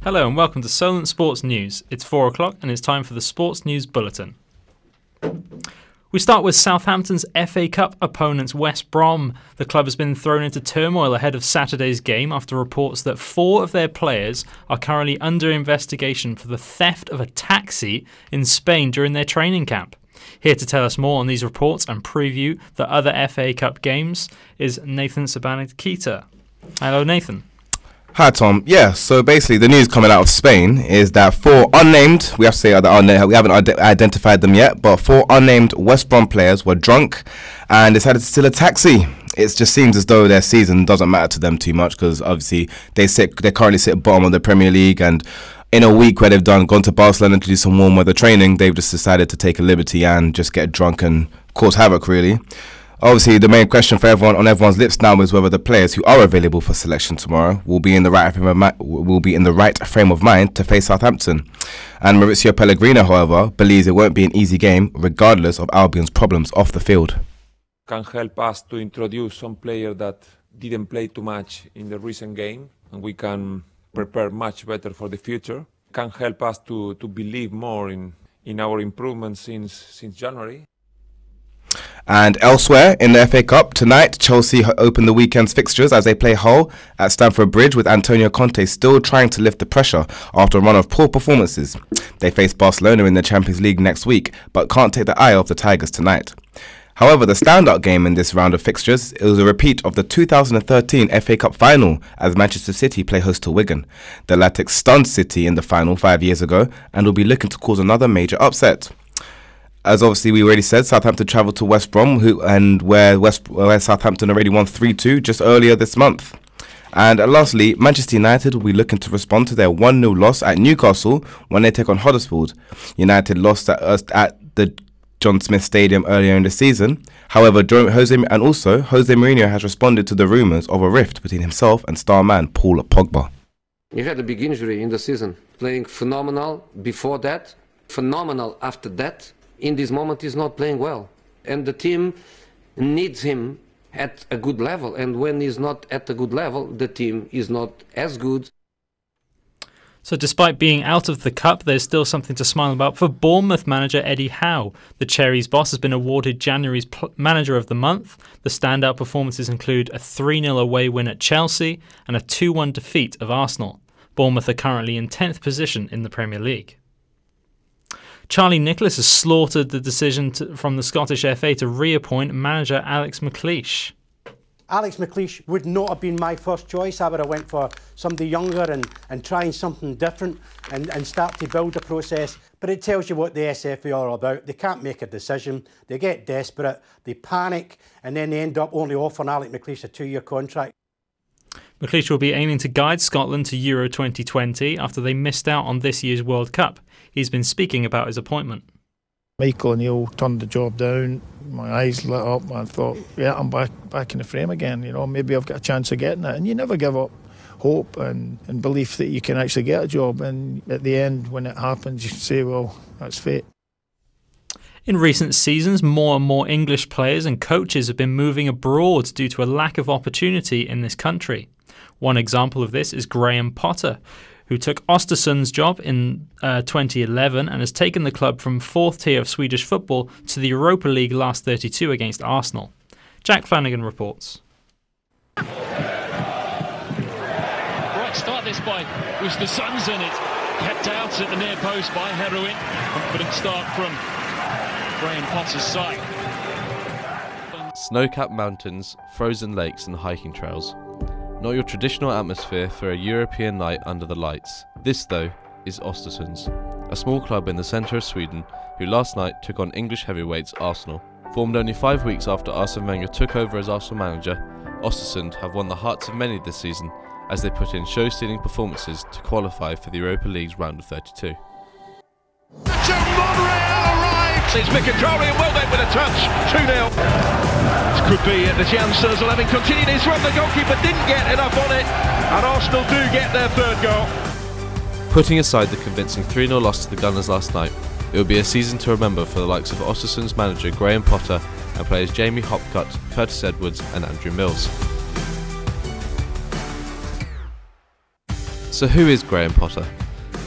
Hello and welcome to Solent Sports News. It's 4 o'clock and it's time for the Sports News Bulletin. We start with Southampton's FA Cup opponents West Brom. The club has been thrown into turmoil ahead of Saturday's game after reports that 4 of their players are currently under investigation for the theft of a taxi in Spain during their training camp. Here to tell us more on these reports and preview the other FA Cup games is Nathan Sabanit-Keita. Hello, Nathan. Hi Tom. Yeah, so basically the news coming out of Spain is that 4 unnamed, we have to say that we haven't identified them yet, but 4 unnamed West Brom players were drunk and decided to steal a taxi. It just seems as though their season doesn't matter to them too much because obviously they currently sit bottom of the Premier League, and in a week where they've gone to Barcelona to do some warm weather training, they've just decided to take a liberty and just get drunk and cause havoc really. Obviously, the main question for everyone on everyone's lips now is whether the players who are available for selection tomorrow will be in the right frame of mind to face Southampton. And Mauricio Pellegrino, however, believes it won't be an easy game, regardless of Albion's problems off the field. Can help us to introduce some players that didn't play too much in the recent game, and we can prepare much better for the future. Can help us to believe more in our improvements since January. And elsewhere in the FA Cup, tonight Chelsea open the weekend's fixtures as they play Hull at Stamford Bridge, with Antonio Conte still trying to lift the pressure after a run of poor performances. They face Barcelona in the Champions League next week, but can't take the eye off the Tigers tonight. However, the standout game in this round of fixtures is a repeat of the 2013 FA Cup final as Manchester City play host to Wigan. The Latics stunned City in the final 5 years ago and will be looking to cause another major upset. As obviously we already said, Southampton travelled to West Brom, where Southampton already won 3-2 just earlier this month. And lastly, Manchester United will be looking to respond to their 1-0 loss at Newcastle when they take on Huddersfield. United lost at the John Smith Stadium earlier in the season. However, Jose Mourinho has responded to the rumours of a rift between himself and star man Paul Pogba. He had a big injury in the season, playing phenomenal before that, phenomenal after that. In this moment he's not playing well, and the team needs him at a good level, and when he's not at a good level, the team is not as good. So despite being out of the cup, there's still something to smile about for Bournemouth manager Eddie Howe. The Cherries boss has been awarded January's Manager of the Month. The standout performances include a 3-0 away win at Chelsea and a 2-1 defeat of Arsenal. Bournemouth are currently in 10th position in the Premier League. Charlie Nicholas has slaughtered the decision from the Scottish FA to reappoint manager Alex McLeish. Alex McLeish would not have been my first choice. I would have went for somebody younger and trying something different and start to build a process. But it tells you what the SFA are about. They can't make a decision. They get desperate. They panic, and then they end up only offering Alex McLeish a 2-year contract. McLeish will be aiming to guide Scotland to Euro 2020 after they missed out on this year's World Cup. He's been speaking about his appointment. Michael O'Neill turned the job down. My eyes lit up and I thought, yeah, I'm back in the frame again. You know, maybe I've got a chance of getting it. And you never give up hope and belief that you can actually get a job. And at the end, when it happens, you say, well, that's fate. In recent seasons, more and more English players and coaches have been moving abroad due to a lack of opportunity in this country. One example of this is Graham Potter, who took Östersund's job in 2011 and has taken the club from 4th tier of Swedish football to the Europa League last 32 against Arsenal. Jack Flanagan reports. Right start this by Östersund, and it's kept out at the near post by Heroin. Confident start from Graham Potter's side. Snow-capped mountains, frozen lakes and hiking trails. Not your traditional atmosphere for a European night under the lights. This, though, is Östersund, a small club in the centre of Sweden who last night took on English heavyweights Arsenal. Formed only 5 weeks after Arsene Wenger took over as Arsenal manager, Östersund have won the hearts of many this season as they put in show-stealing performances to qualify for the Europa League's round of 32. It's Mikatroli and Welbeck with a touch, 2-0. This could be the chance Özil having continued his run. The goalkeeper didn't get enough on it, and Arsenal do get their 3rd goal. Putting aside the convincing 3-0 loss to the Gunners last night, it will be a season to remember for the likes of Östersund's manager Graham Potter and players Jamie Hopcutt, Curtis Edwards and Andrew Mills. So who is Graham Potter?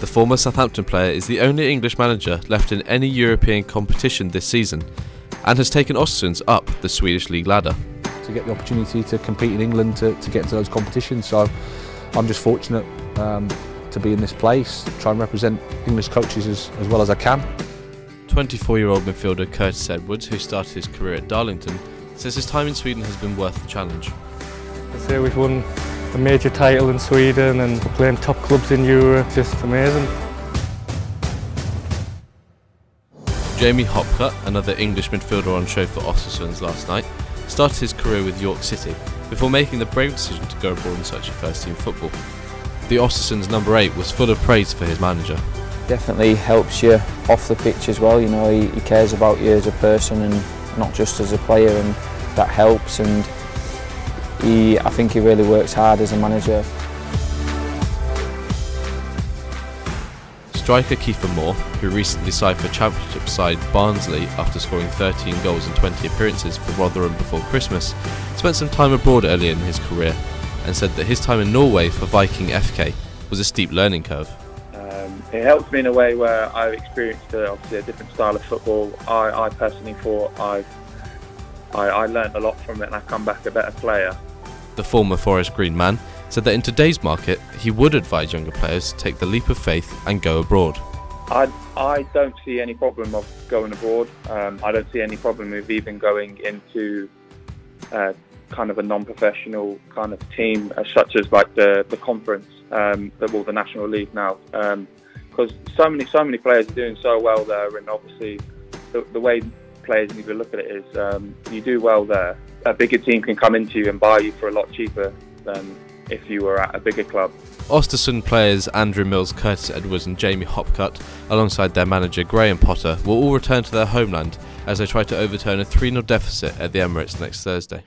The former Southampton player is the only English manager left in any European competition this season and has taken Östersunds up the Swedish league ladder. To get the opportunity to compete in England, to get into those competitions, so I'm just fortunate to be in this place, try and represent English coaches as well as I can. 24-year-old midfielder Curtis Edwards, who started his career at Darlington, says his time in Sweden has been worth the challenge. I say we've won a major title in Sweden and we're playing top clubs in Europe, just amazing. Jamie Hopcutt, another English midfielder on show for Östersunds last night, started his career with York City before making the brave decision to go abroad in search of first-team football. The Östersunds number 8 was full of praise for his manager. Definitely helps you off the pitch as well. You know, he cares about you as a person and not just as a player, and that helps. And I think he really works hard as a manager. Striker Kiefer Moore, who recently signed for Championship side Barnsley after scoring 13 goals in 20 appearances for Rotherham before Christmas, spent some time abroad earlier in his career and said that his time in Norway for Viking FK was a steep learning curve. It helped me in a way where I've experienced obviously a different style of football. I personally thought I learnt a lot from it and I've come back a better player. The former Forest Green man said that in today's market he would advise younger players to take the leap of faith and go abroad. I don't see any problem of going abroad. I don't see any problem with even going into kind of a non-professional kind of team, such as like the conference, the National League now, because so many players are doing so well there, and obviously the way players need to look at it is you do well there, a bigger team can come into you and buy you for a lot cheaper than if you were at a bigger club. Östersund players Andrew Mills, Curtis Edwards and Jamie Hopcutt, alongside their manager Graham Potter, will all return to their homeland as they try to overturn a 3-0 deficit at the Emirates next Thursday.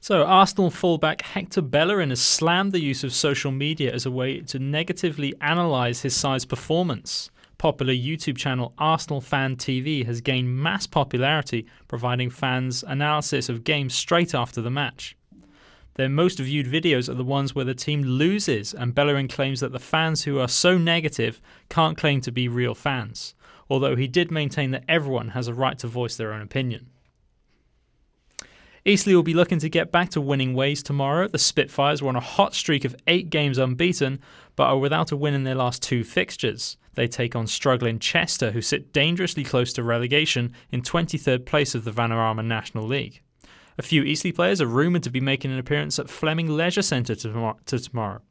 So, Arsenal fullback Hector Bellerin has slammed the use of social media as a way to negatively analyse his side's performance. Popular YouTube channel Arsenal Fan TV has gained mass popularity, providing fans analysis of games straight after the match. Their most viewed videos are the ones where the team loses, and Bellerin claims that the fans who are so negative can't claim to be real fans, although he did maintain that everyone has a right to voice their own opinion. Eastleigh will be looking to get back to winning ways tomorrow. The Spitfires were on a hot streak of 8 games unbeaten, but are without a win in their last 2 fixtures. They take on struggling Chester, who sit dangerously close to relegation in 23rd place of the Vanarama National League. A few Eastleigh players are rumoured to be making an appearance at Fleming Leisure Centre tomorrow,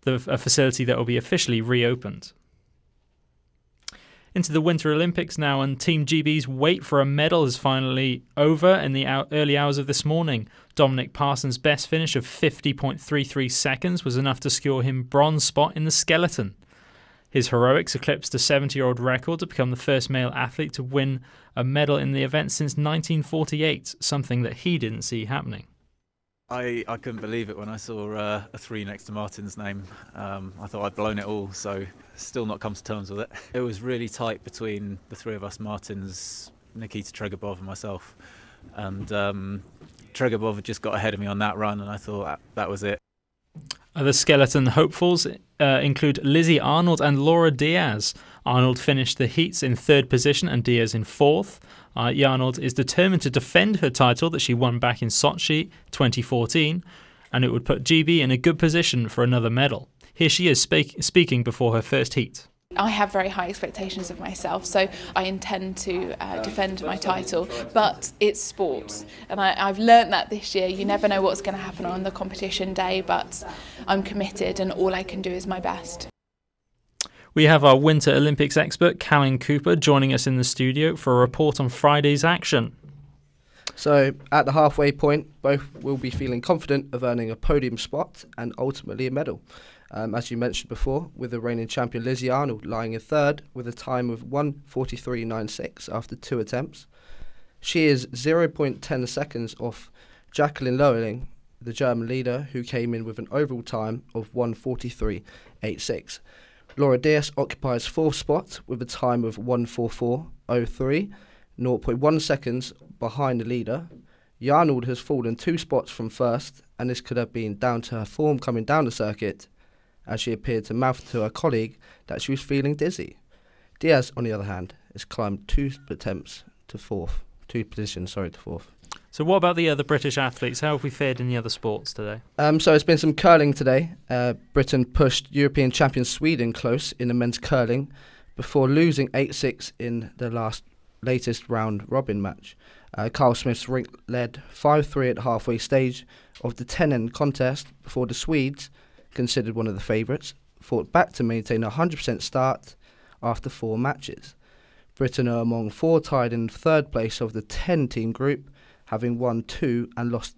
a facility that will be officially reopened. Into the Winter Olympics now, and Team GB's wait for a medal is finally over in the early hours of this morning. Dominic Parsons' best finish of 50.33 seconds was enough to secure him bronze spot in the skeleton. His heroics eclipsed a 70-year-old record to become the first male athlete to win a medal in the event since 1948, something that he didn't see happening. I couldn't believe it when I saw a 3 next to Martin's name. I thought I'd blown it all, so still not come to terms with it. It was really tight between the 3 of us, Martins, Nikita Tregobov and myself. And Tregobov had just got ahead of me on that run, and I thought that was it. Other skeleton hopefuls include Lizzie Arnold and Laura Diaz. Arnold finished the heats in 3rd position and Diaz in 4th. Arnold is determined to defend her title that she won back in Sochi 2014, and it would put GB in a good position for another medal. Here she is speaking before her first heat. I have very high expectations of myself, so I intend to defend my title, but it's sport, and I've learnt that this year. You never know what's going to happen on the competition day, but I'm committed and all I can do is my best. We have our Winter Olympics expert, Callan Cooper, joining us in the studio for a report on Friday's action. So, at the halfway point, both will be feeling confident of earning a podium spot and ultimately a medal. As you mentioned before, with the reigning champion Lizzie Arnold lying in 3rd with a time of 1:43.96 after 2 attempts. She is 0.10 seconds off Jacqueline Loeling, the German leader, who came in with an overall time of 1:43.86. Laura Diaz occupies 4th spot with a time of 1:44.03. 0.1 seconds behind the leader. Yarnold has fallen 2 spots from first, and this could have been down to her form coming down the circuit, as she appeared to mouth to her colleague that she was feeling dizzy. Diaz, on the other hand, has climbed 2 attempts to fourth. 2 positions, to fourth. So what about the other British athletes? How have we fared in the other sports today? So it's been some curling today. Britain pushed European champion Sweden close in the men's curling before losing 8-6 in the latest round robin match. Carl Smith's rink led 5-3 at the halfway stage of the 10-end contest before the Swedes, considered one of the favourites, fought back to maintain a 100% start after 4 matches. Britain are among 4 tied in 3rd place of the 10-team group, having won 2 and lost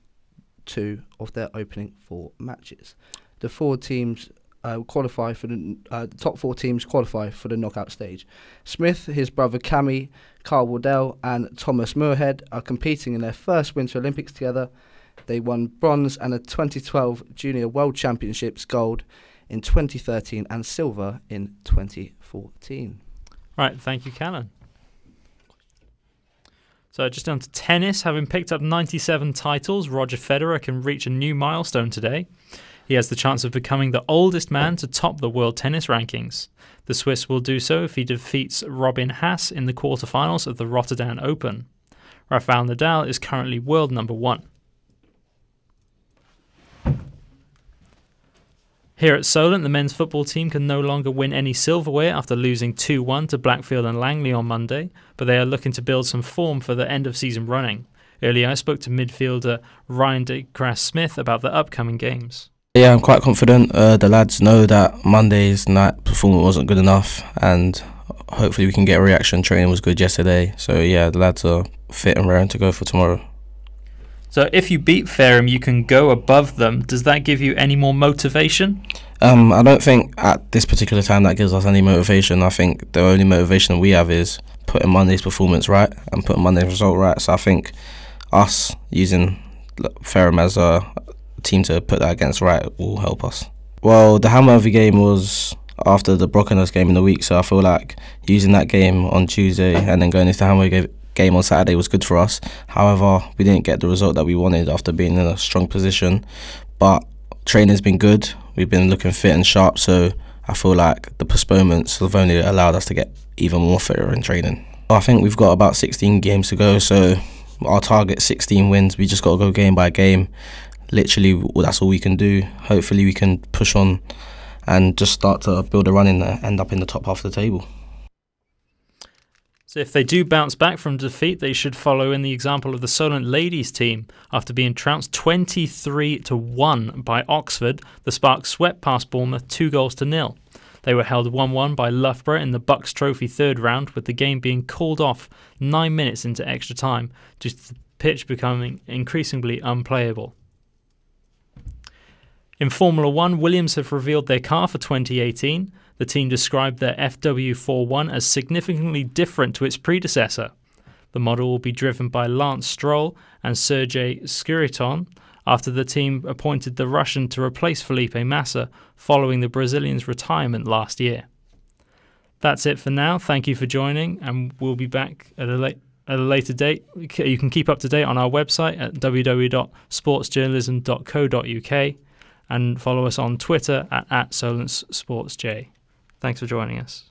2 of their opening 4 matches. The 4 teams qualify for the top 4 teams qualify for the knockout stage. Smith, his brother Cammy, Carl Waddell and Thomas Moorhead are competing in their first Winter Olympics together. They won bronze and a 2012 Junior World Championships gold in 2013 and silver in 2014. Right, thank you, Callan. So just on to tennis. Having picked up 97 titles, Roger Federer can reach a new milestone today. He has the chance of becoming the oldest man to top the world tennis rankings. The Swiss will do so if he defeats Robin Haas in the quarterfinals of the Rotterdam Open. Rafael Nadal is currently world number 1. Here at Solent, the men's football team can no longer win any silverware after losing 2-1 to Blackfield and Langley on Monday, but they are looking to build some form for the end-of-season running. Earlier, I spoke to midfielder Ryan de Grasse-Smith about the upcoming games. Yeah, I'm quite confident. The lads know that Monday's night performance wasn't good enough, and hopefully we can get a reaction. Training was good yesterday, so yeah, the lads are fit and raring to go for tomorrow. So if you beat Fareham, you can go above them. Does that give you any more motivation? I don't think at this particular time that gives us any motivation. I think the only motivation we have is putting Monday's performance right and putting Monday's result right. So I think us using Fareham as a team to put that against right will help us. Well, the Hammerby game was after the Brockenhurst game in the week, so I feel like using that game on Tuesday and then going into the Hammerby game on Saturday was good for us. However, we didn't get the result that we wanted after being in a strong position, but training's been good. We've been looking fit and sharp, so I feel like the postponements have only allowed us to get even more fitter in training. I think we've got about 16 games to go, so our target 16 wins. We just got to go game by game. Literally, that's all we can do. Hopefully we can push on and just start to build a run in there, end up in the top half of the table. So if they do bounce back from defeat, they should follow in the example of the Solent ladies team. After being trounced 23-1 by Oxford, the Sparks swept past Bournemouth 2-0. They were held 1-1 by Loughborough in the Bucks Trophy 3rd round, with the game being called off 9 minutes into extra time due to the pitch becoming increasingly unplayable. In Formula 1, Williams have revealed their car for 2018. The team described their FW41 as significantly different to its predecessor. The model will be driven by Lance Stroll and Sergei Skiriton after the team appointed the Russian to replace Felipe Massa following the Brazilian's retirement last year. That's it for now. Thank you for joining, and we'll be back at a later date. You can keep up to date on our website at www.sportsjournalism.co.uk and follow us on Twitter at SolentSportsJ. Thanks for joining us.